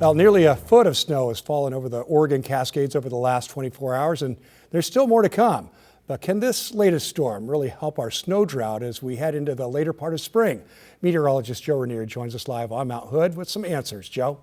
Well, nearly a foot of snow has fallen over the Oregon Cascades over the last 24 hours, and there's still more to come. But can this latest storm really help our snow drought as we head into the later part of spring? Meteorologist Joe Rainier joins us live on Mount Hood with some answers. Joe?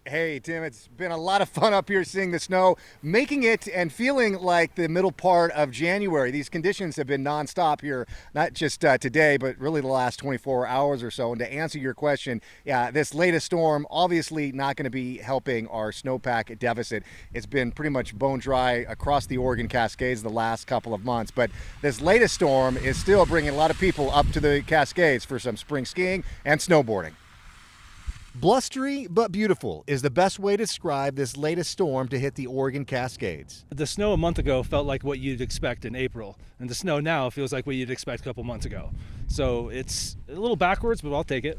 Hey, Tim, it's been a lot of fun up here seeing the snow, making it and feeling like the middle part of January. These conditions have been nonstop here, not just today, but really the last 24 hours or so. And to answer your question, yeah, this latest storm obviously not going to be helping our snowpack deficit. It's been pretty much bone dry across the Oregon Cascades the last couple of months. But this latest storm is still bringing a lot of people up to the Cascades for some spring skiing and snowboarding. Blustery but beautiful is the best way to describe this latest storm to hit the Oregon Cascades. The snow a month ago felt like what you'd expect in April, and the snow now feels like what you'd expect a couple months ago. So it's a little backwards, but I'll take it.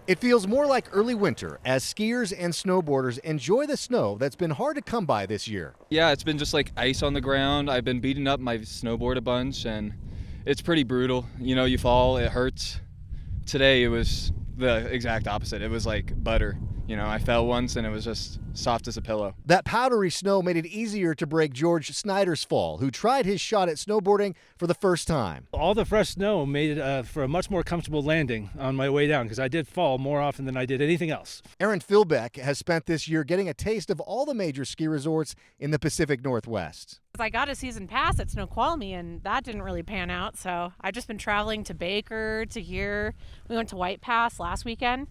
It feels more like early winter as skiers and snowboarders enjoy the snow that's been hard to come by this year. Yeah, it's been just like ice on the ground. I've been beating up my snowboard a bunch, and it's pretty brutal. You know, you fall, it hurts. Today it was the exact opposite. It was like butter. You know, I fell once and it was just soft as a pillow. That powdery snow made it easier to break George Snyder's fall, who tried his shot at snowboarding for the first time. All the fresh snow made it for a much more comfortable landing on my way down because I did fall more often than I did anything else. Aaron Philbeck has spent this year getting a taste of all the major ski resorts in the Pacific Northwest. I got a season pass at Snoqualmie, and that didn't really pan out, so I've just been traveling to Baker, to here. We went to White Pass last weekend.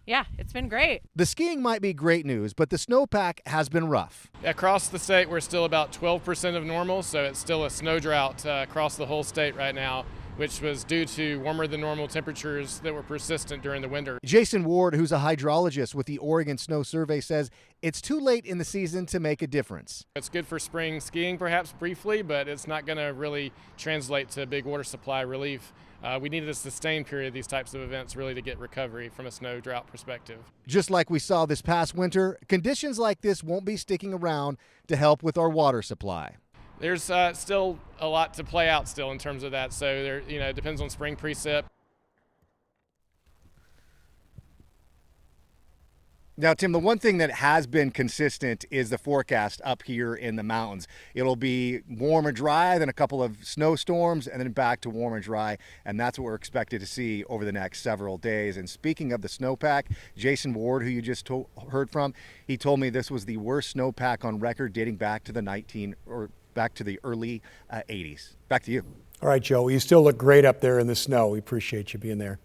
Yeah, it's been great. The skiing might be great news, but the snowpack has been rough. Across the state, we're still about 12% of normal, so it's still a snow drought across the whole state right now, which was due to warmer than normal temperatures that were persistent during the winter. Jason Ward, who's a hydrologist with the Oregon Snow Survey, says it's too late in the season to make a difference. It's good for spring skiing perhaps briefly, but it's not going to really translate to big water supply relief. We needed a sustained period of these types of events really to get recovery from a snow drought perspective. Just like we saw this past winter, conditions like this won't be sticking around to help with our water supply. There's still a lot to play out still in terms of that, so it depends on spring precip. Now, Tim, the one thing that has been consistent is the forecast up here in the mountains. It'll be warm and dry, then a couple of snowstorms, and then back to warm and dry, and that's what we're expected to see over the next several days. And speaking of the snowpack, Jason Ward, who you just heard from, he told me this was the worst snowpack on record dating back to the early 80s. Back to you. All right, Joe, you still look great up there in the snow. We appreciate you being there.